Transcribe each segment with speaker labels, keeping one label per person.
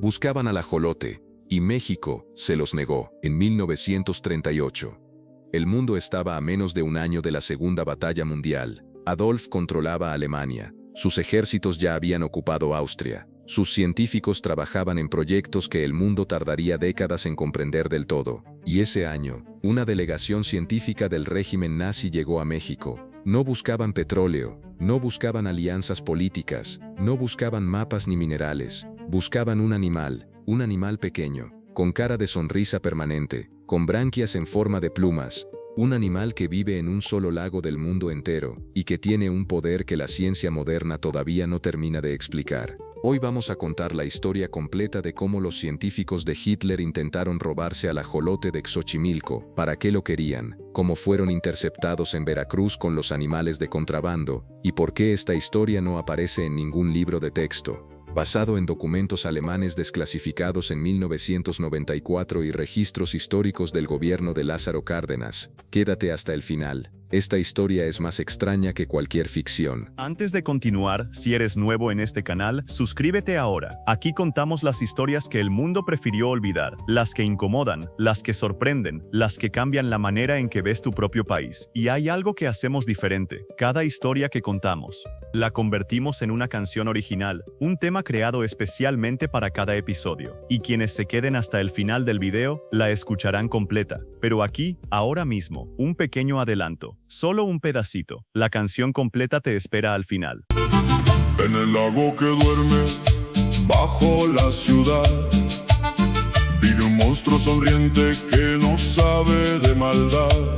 Speaker 1: Buscaban al ajolote, y México se los negó en 1938. El mundo estaba a menos de un año de la Segunda Batalla Mundial. Adolf controlaba Alemania. Sus ejércitos ya habían ocupado Austria. Sus científicos trabajaban en proyectos que el mundo tardaría décadas en comprender del todo. Y ese año, una delegación científica del régimen nazi llegó a México. No buscaban petróleo, no buscaban alianzas políticas, no buscaban mapas ni minerales. Buscaban un animal pequeño, con cara de sonrisa permanente, con branquias en forma de plumas. Un animal que vive en un solo lago del mundo entero, y que tiene un poder que la ciencia moderna todavía no termina de explicar. Hoy vamos a contar la historia completa de cómo los científicos de Hitler intentaron robarse al ajolote de Xochimilco, para qué lo querían, cómo fueron interceptados en Veracruz con los animales de contrabando, y por qué esta historia no aparece en ningún libro de texto. Basado en documentos alemanes desclasificados en 1994 y registros históricos del gobierno de Lázaro Cárdenas. Quédate hasta el final. Esta historia es más extraña que cualquier ficción.
Speaker 2: Antes de continuar, si eres nuevo en este canal, suscríbete ahora. Aquí contamos las historias que el mundo prefirió olvidar, las que incomodan, las que sorprenden, las que cambian la manera en que ves tu propio país. Y hay algo que hacemos diferente. Cada historia que contamos, la convertimos en una canción original, un tema creado especialmente para cada episodio. Y quienes se queden hasta el final del video, la escucharán completa. Pero aquí, ahora mismo, un pequeño adelanto. Solo un pedacito. La canción completa te espera al final.
Speaker 3: En el lago que duerme bajo la ciudad vive un monstruo sonriente que no sabe de maldad.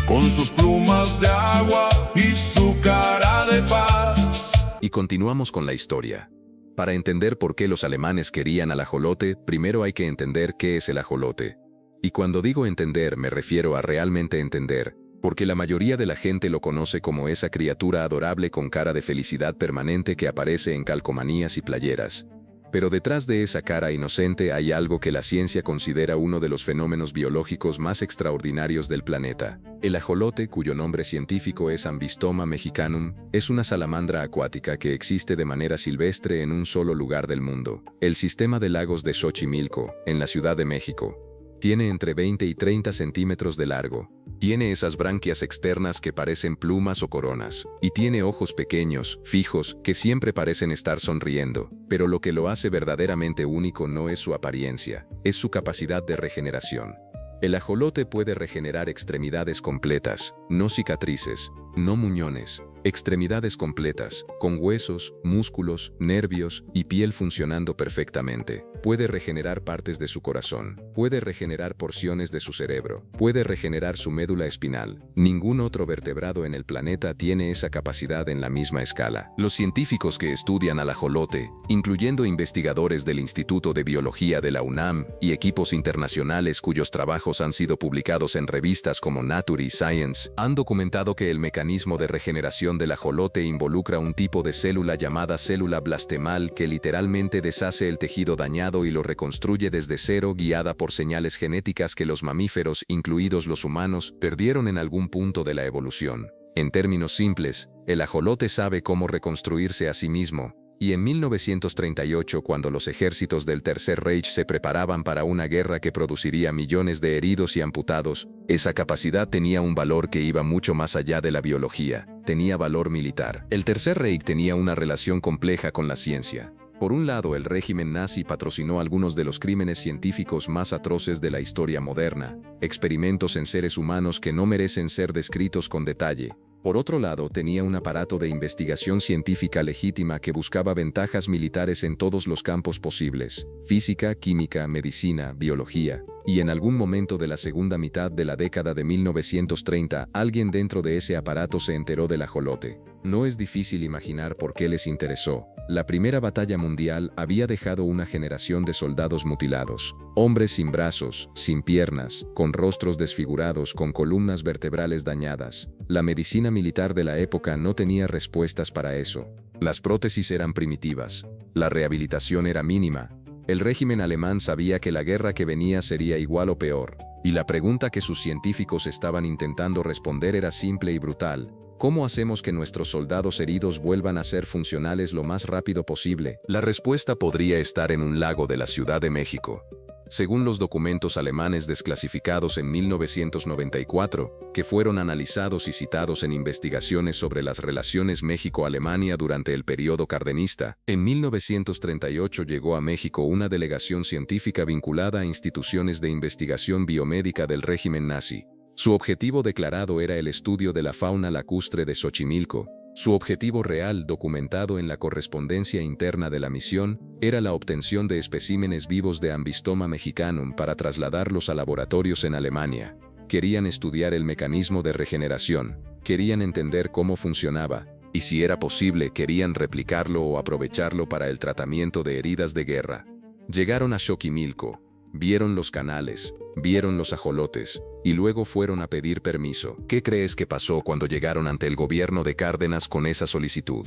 Speaker 3: Con sus plumas de agua y su cara de paz.
Speaker 1: Y continuamos con la historia. Para entender por qué los alemanes querían al ajolote, primero hay que entender qué es el ajolote. Y cuando digo entender me refiero a realmente entender, porque la mayoría de la gente lo conoce como esa criatura adorable con cara de felicidad permanente que aparece en calcomanías y playeras. Pero detrás de esa cara inocente hay algo que la ciencia considera uno de los fenómenos biológicos más extraordinarios del planeta. El ajolote, cuyo nombre científico es Ambystoma mexicanum, es una salamandra acuática que existe de manera silvestre en un solo lugar del mundo, el sistema de lagos de Xochimilco, en la Ciudad de México. Tiene entre 20 y 30 centímetros de largo. Tiene esas branquias externas que parecen plumas o coronas. Y tiene ojos pequeños, fijos, que siempre parecen estar sonriendo. Pero lo que lo hace verdaderamente único no es su apariencia, es su capacidad de regeneración. El ajolote puede regenerar extremidades completas, no cicatrices, no muñones. Extremidades completas, con huesos, músculos, nervios y piel funcionando perfectamente. Puede regenerar partes de su corazón, puede regenerar porciones de su cerebro, puede regenerar su médula espinal. Ningún otro vertebrado en el planeta tiene esa capacidad en la misma escala. Los científicos que estudian al ajolote, incluyendo investigadores del Instituto de Biología de la UNAM y equipos internacionales cuyos trabajos han sido publicados en revistas como Nature y Science, han documentado que el mecanismo de regeneración del ajolote involucra un tipo de célula llamada célula blastemal que literalmente deshace el tejido dañado y lo reconstruye desde cero guiada por señales genéticas que los mamíferos, incluidos los humanos, perdieron en algún punto de la evolución. En términos simples, el ajolote sabe cómo reconstruirse a sí mismo, y en 1938, cuando los ejércitos del Tercer Reich se preparaban para una guerra que produciría millones de heridos y amputados, esa capacidad tenía un valor que iba mucho más allá de la biología, tenía valor militar. El Tercer Reich tenía una relación compleja con la ciencia. Por un lado, el régimen nazi patrocinó algunos de los crímenes científicos más atroces de la historia moderna, experimentos en seres humanos que no merecen ser descritos con detalle. Por otro lado, tenía un aparato de investigación científica legítima que buscaba ventajas militares en todos los campos posibles: física, química, medicina, biología. Y en algún momento de la segunda mitad de la década de 1930, alguien dentro de ese aparato se enteró del ajolote. No es difícil imaginar por qué les interesó. La Primera Batalla Mundial había dejado una generación de soldados mutilados. Hombres sin brazos, sin piernas, con rostros desfigurados, con columnas vertebrales dañadas. La medicina militar de la época no tenía respuestas para eso. Las prótesis eran primitivas. La rehabilitación era mínima. El régimen alemán sabía que la guerra que venía sería igual o peor. Y la pregunta que sus científicos estaban intentando responder era simple y brutal: ¿Cómo hacemos que nuestros soldados heridos vuelvan a ser funcionales lo más rápido posible? La respuesta podría estar en un lago de la Ciudad de México. Según los documentos alemanes desclasificados en 1994, que fueron analizados y citados en investigaciones sobre las relaciones México-Alemania durante el periodo cardenista, en 1938 llegó a México una delegación científica vinculada a instituciones de investigación biomédica del régimen nazi. Su objetivo declarado era el estudio de la fauna lacustre de Xochimilco. Su objetivo real, documentado en la correspondencia interna de la misión, era la obtención de especímenes vivos de Ambystoma mexicanum para trasladarlos a laboratorios en Alemania. Querían estudiar el mecanismo de regeneración, querían entender cómo funcionaba, y si era posible querían replicarlo o aprovecharlo para el tratamiento de heridas de guerra. Llegaron a Xochimilco, vieron los canales, vieron los ajolotes, y luego fueron a pedir permiso. ¿Qué crees que pasó cuando llegaron ante el gobierno de Cárdenas con esa solicitud?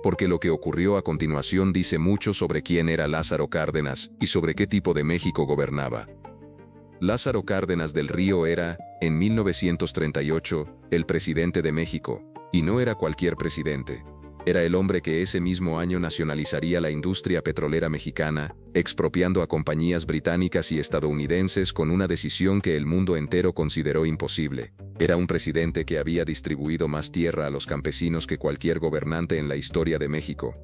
Speaker 1: Porque lo que ocurrió a continuación dice mucho sobre quién era Lázaro Cárdenas y sobre qué tipo de México gobernaba. Lázaro Cárdenas del Río era, en 1938, el presidente de México, y no era cualquier presidente. Era el hombre que ese mismo año nacionalizaría la industria petrolera mexicana, expropiando a compañías británicas y estadounidenses con una decisión que el mundo entero consideró imposible. Era un presidente que había distribuido más tierra a los campesinos que cualquier gobernante en la historia de México.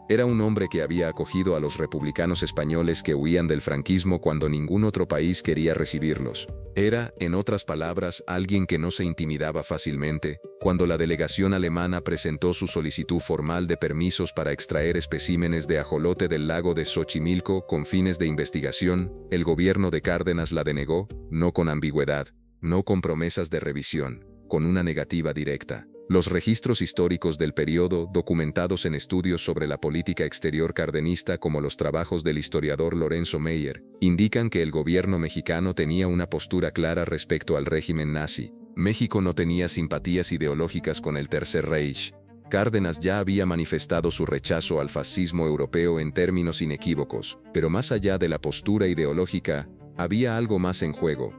Speaker 1: Era un hombre que había acogido a los republicanos españoles que huían del franquismo cuando ningún otro país quería recibirlos. Era, en otras palabras, alguien que no se intimidaba fácilmente. Cuando la delegación alemana presentó su solicitud formal de permisos para extraer especímenes de ajolote del lago de Xochimilco con fines de investigación, el gobierno de Cárdenas la denegó, no con ambigüedad, no con promesas de revisión, con una negativa directa. Los registros históricos del periodo, documentados en estudios sobre la política exterior cardenista como los trabajos del historiador Lorenzo Meyer, indican que el gobierno mexicano tenía una postura clara respecto al régimen nazi. México no tenía simpatías ideológicas con el Tercer Reich. Cárdenas ya había manifestado su rechazo al fascismo europeo en términos inequívocos, pero más allá de la postura ideológica, había algo más en juego.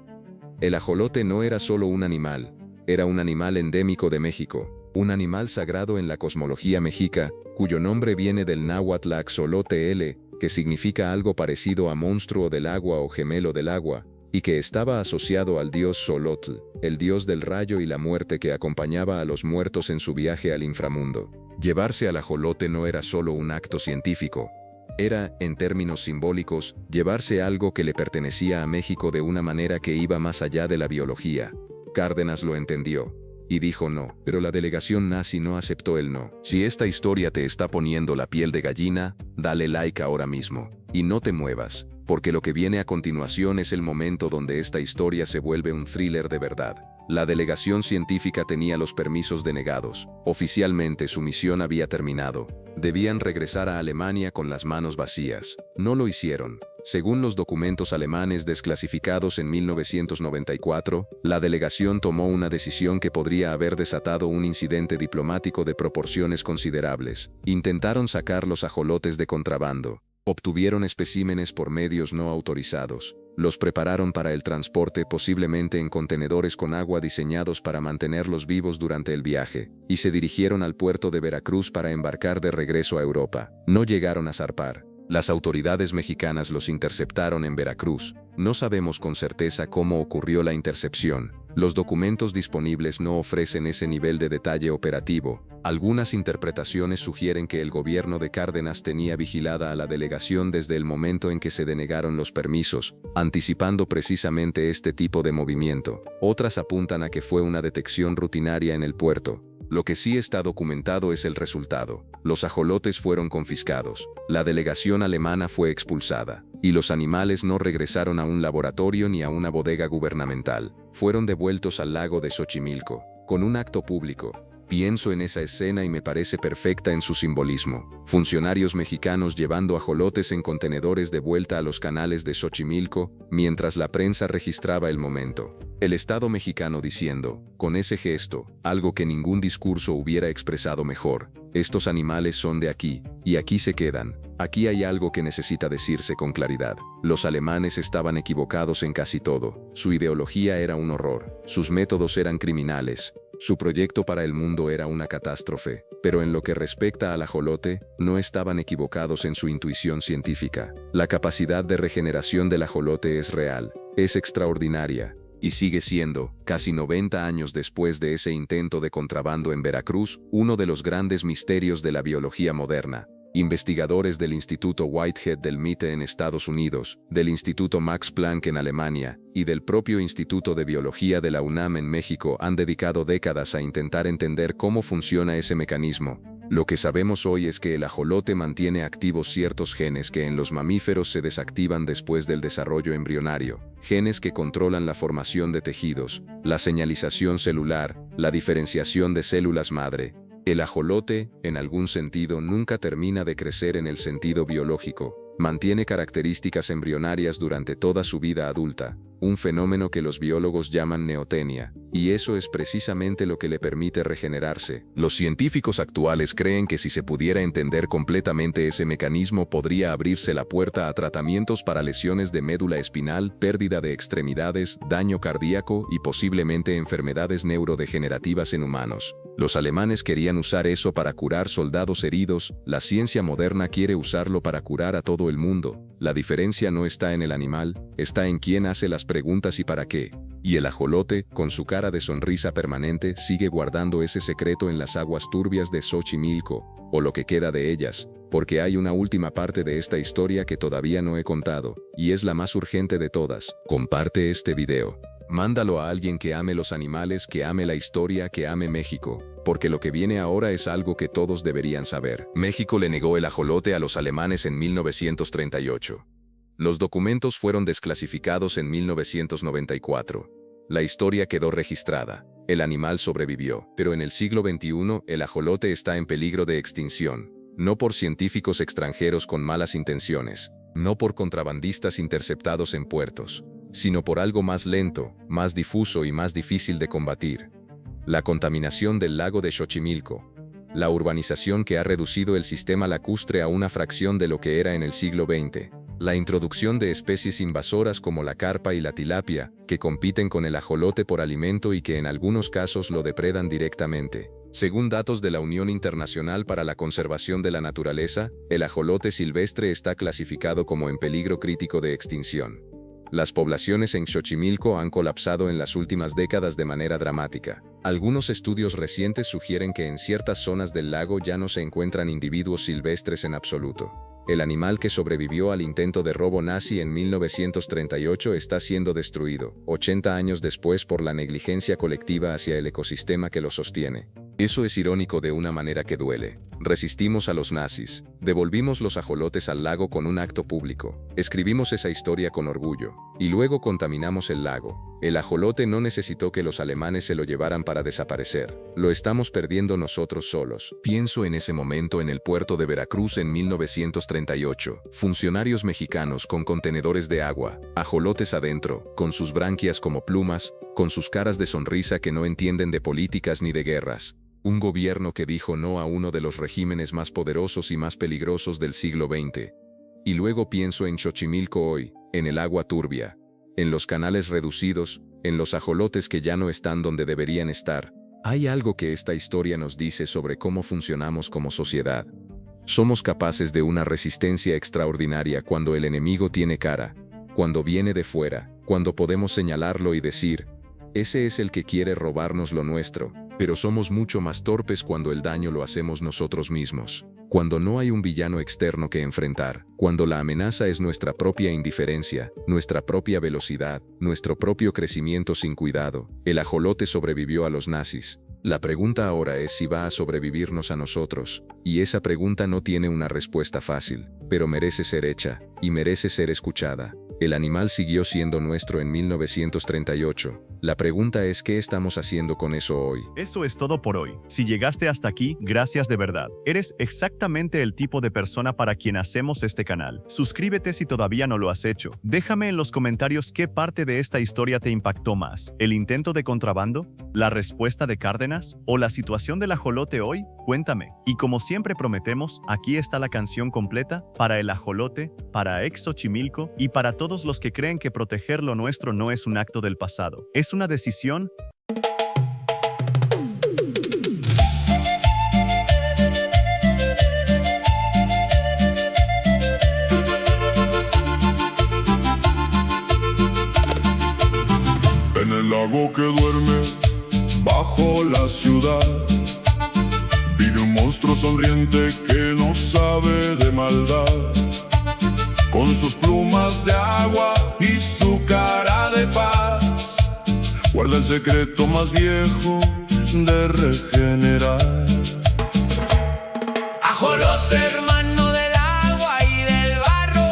Speaker 1: El ajolote no era solo un animal. Era un animal endémico de México, un animal sagrado en la cosmología mexica, cuyo nombre viene del náhuatl axolotl, que significa algo parecido a monstruo del agua o gemelo del agua, y que estaba asociado al dios Xolotl, el dios del rayo y la muerte que acompañaba a los muertos en su viaje al inframundo. Llevarse al ajolote no era solo un acto científico. Era, en términos simbólicos, llevarse algo que le pertenecía a México de una manera que iba más allá de la biología. Cárdenas lo entendió, y dijo no, pero la delegación nazi no aceptó el no. Si esta historia te está poniendo la piel de gallina, dale like ahora mismo, y no te muevas, porque lo que viene a continuación es el momento donde esta historia se vuelve un thriller de verdad. La delegación científica tenía los permisos denegados. Oficialmente su misión había terminado. Debían regresar a Alemania con las manos vacías. No lo hicieron. Según los documentos alemanes desclasificados en 1994, la delegación tomó una decisión que podría haber desatado un incidente diplomático de proporciones considerables. Intentaron sacar los ajolotes de contrabando. Obtuvieron especímenes por medios no autorizados. Los prepararon para el transporte, posiblemente en contenedores con agua diseñados para mantenerlos vivos durante el viaje, y se dirigieron al puerto de Veracruz para embarcar de regreso a Europa. No llegaron a zarpar. Las autoridades mexicanas los interceptaron en Veracruz. No sabemos con certeza cómo ocurrió la intercepción. Los documentos disponibles no ofrecen ese nivel de detalle operativo. Algunas interpretaciones sugieren que el gobierno de Cárdenas tenía vigilada a la delegación desde el momento en que se denegaron los permisos, anticipando precisamente este tipo de movimiento. Otras apuntan a que fue una detección rutinaria en el puerto. Lo que sí está documentado es el resultado. Los ajolotes fueron confiscados, la delegación alemana fue expulsada, y los animales no regresaron a un laboratorio ni a una bodega gubernamental. Fueron devueltos al lago de Xochimilco, con un acto público. Pienso en esa escena y me parece perfecta en su simbolismo. Funcionarios mexicanos llevando ajolotes en contenedores de vuelta a los canales de Xochimilco, mientras la prensa registraba el momento. El Estado mexicano diciendo, con ese gesto, algo que ningún discurso hubiera expresado mejor: estos animales son de aquí, y aquí se quedan. Aquí hay algo que necesita decirse con claridad. Los alemanes estaban equivocados en casi todo. Su ideología era un horror. Sus métodos eran criminales. Su proyecto para el mundo era una catástrofe, pero en lo que respecta al ajolote, no estaban equivocados en su intuición científica. La capacidad de regeneración del ajolote es real, es extraordinaria, y sigue siendo, casi 90 años después de ese intento de contrabando en Veracruz, uno de los grandes misterios de la biología moderna. Investigadores del Instituto Whitehead del MIT en Estados Unidos, del Instituto Max Planck en Alemania y del propio Instituto de Biología de la UNAM en México han dedicado décadas a intentar entender cómo funciona ese mecanismo. Lo que sabemos hoy es que el ajolote mantiene activos ciertos genes que en los mamíferos se desactivan después del desarrollo embrionario, genes que controlan la formación de tejidos, la señalización celular, la diferenciación de células madre. El ajolote, en algún sentido, nunca termina de crecer en el sentido biológico. Mantiene características embrionarias durante toda su vida adulta, un fenómeno que los biólogos llaman neotenia, y eso es precisamente lo que le permite regenerarse. Los científicos actuales creen que si se pudiera entender completamente ese mecanismo podría abrirse la puerta a tratamientos para lesiones de médula espinal, pérdida de extremidades, daño cardíaco y posiblemente enfermedades neurodegenerativas en humanos. Los alemanes querían usar eso para curar soldados heridos, la ciencia moderna quiere usarlo para curar a todo el mundo. La diferencia no está en el animal, está en quién hace las preguntas y para qué. Y el ajolote, con su cara de sonrisa permanente, sigue guardando ese secreto en las aguas turbias de Xochimilco, o lo que queda de ellas, porque hay una última parte de esta historia que todavía no he contado, y es la más urgente de todas. Comparte este video. Mándalo a alguien que ame los animales, que ame la historia, que ame México, porque lo que viene ahora es algo que todos deberían saber. México le negó el ajolote a los alemanes en 1938. Los documentos fueron desclasificados en 1994. La historia quedó registrada. El animal sobrevivió, pero en el siglo XXI el ajolote está en peligro de extinción, no por científicos extranjeros con malas intenciones, no por contrabandistas interceptados en puertos, sino por algo más lento, más difuso y más difícil de combatir. La contaminación del lago de Xochimilco. La urbanización que ha reducido el sistema lacustre a una fracción de lo que era en el siglo XX. La introducción de especies invasoras como la carpa y la tilapia, que compiten con el ajolote por alimento y que en algunos casos lo depredan directamente. Según datos de la Unión Internacional para la Conservación de la Naturaleza, el ajolote silvestre está clasificado como en peligro crítico de extinción. Las poblaciones en Xochimilco han colapsado en las últimas décadas de manera dramática. Algunos estudios recientes sugieren que en ciertas zonas del lago ya no se encuentran individuos silvestres en absoluto. El animal que sobrevivió al intento de robo nazi en 1938 está siendo destruido, 80 años después por la negligencia colectiva hacia el ecosistema que lo sostiene. Eso es irónico de una manera que duele. Resistimos a los nazis, devolvimos los ajolotes al lago con un acto público, escribimos esa historia con orgullo, y luego contaminamos el lago. El ajolote no necesitó que los alemanes se lo llevaran para desaparecer. Lo estamos perdiendo nosotros solos. Pienso en ese momento en el puerto de Veracruz en 1938. Funcionarios mexicanos con contenedores de agua, ajolotes adentro, con sus branquias como plumas, con sus caras de sonrisa que no entienden de políticas ni de guerras. Un gobierno que dijo no a uno de los regímenes más poderosos y más peligrosos del siglo XX. Y luego pienso en Xochimilco hoy, en el agua turbia, en los canales reducidos, en los ajolotes que ya no están donde deberían estar. Hay algo que esta historia nos dice sobre cómo funcionamos como sociedad. Somos capaces de una resistencia extraordinaria cuando el enemigo tiene cara, cuando viene de fuera, cuando podemos señalarlo y decir, ese es el que quiere robarnos lo nuestro, pero somos mucho más torpes cuando el daño lo hacemos nosotros mismos. Cuando no hay un villano externo que enfrentar, cuando la amenaza es nuestra propia indiferencia, nuestra propia velocidad, nuestro propio crecimiento sin cuidado. El ajolote sobrevivió a los nazis. La pregunta ahora es si va a sobrevivirnos a nosotros, y esa pregunta no tiene una respuesta fácil, pero merece ser hecha, y merece ser escuchada. El animal siguió siendo nuestro en 1938. La pregunta es ¿qué estamos haciendo con eso hoy?
Speaker 2: Eso es todo por hoy. Si llegaste hasta aquí, gracias de verdad. Eres exactamente el tipo de persona para quien hacemos este canal. Suscríbete si todavía no lo has hecho. Déjame en los comentarios qué parte de esta historia te impactó más. ¿El intento de contrabando? ¿La respuesta de Cárdenas? ¿O la situación del ajolote hoy? Cuéntame. Y como siempre prometemos, aquí está la canción completa para el ajolote, para Ex Xochimilco y para todos los que creen que proteger lo nuestro no es un acto del pasado. Es una decisión
Speaker 3: lago que duerme bajo la ciudad vive un monstruo sonriente que no sabe de maldad. Con sus plumas de agua y su cara de paz, guarda el secreto más viejo de regenerar.
Speaker 4: Ajolote, hermano del agua y del barro,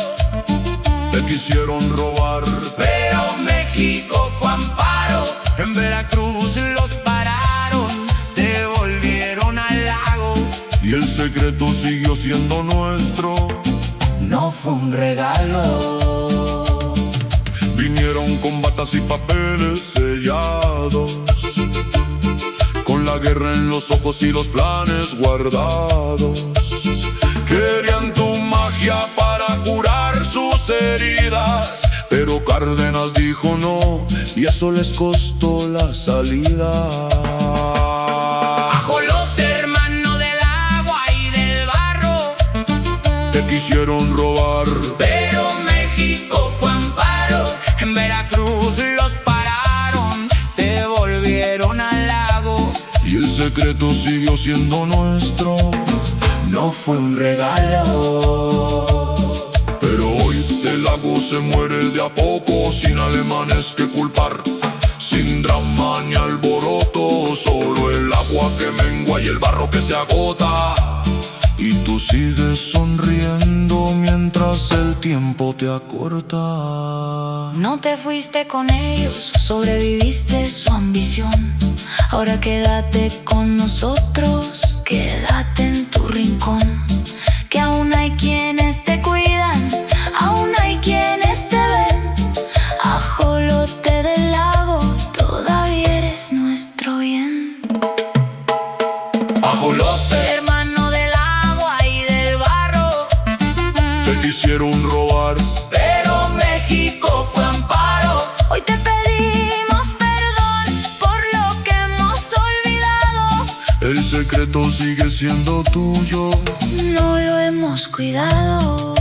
Speaker 3: te quisieron robar,
Speaker 4: pero México fue amparo. En Veracruz los pararon, te volvieron al lago.
Speaker 3: y el secreto siguió siendo nuestro.
Speaker 4: No fue un regalo.
Speaker 3: Vinieron con batas y papeles sellados, con la guerra en los ojos y los planes guardados. Querían tu magia para curar sus heridas, pero Cárdenas dijo no, y eso les costó la salida.
Speaker 4: Ajolote, hermano del agua y del barro,
Speaker 3: Te quisieron robar,
Speaker 4: pero México fue amparo. En Veracruz los pararon, te volvieron al lago.
Speaker 3: y el secreto siguió siendo nuestro.
Speaker 4: No fue un regalo.
Speaker 3: Pero hoy el lago se muere de a poco, sin alemanes que culpar, sin drama ni alboroto, solo el agua que mengua y el barro que se agota. Y tú sigues sonriendo mientras el tiempo te acorta.
Speaker 5: No te fuiste con ellos, sobreviviste su ambición. Ahora quédate con nosotros, quédate en tu rincón. Que aún hay quienes te cuidan, aún hay quienes te ven. Ajolote del lago, todavía eres nuestro bien.
Speaker 3: Ajolote,
Speaker 5: Hermano del agua y del barro,
Speaker 3: te quisieron robar,
Speaker 4: Pero México fue amparo.
Speaker 5: hoy te pedimos perdón por lo que hemos olvidado.
Speaker 3: el secreto sigue siendo tuyo.
Speaker 5: No lo hemos cuidado.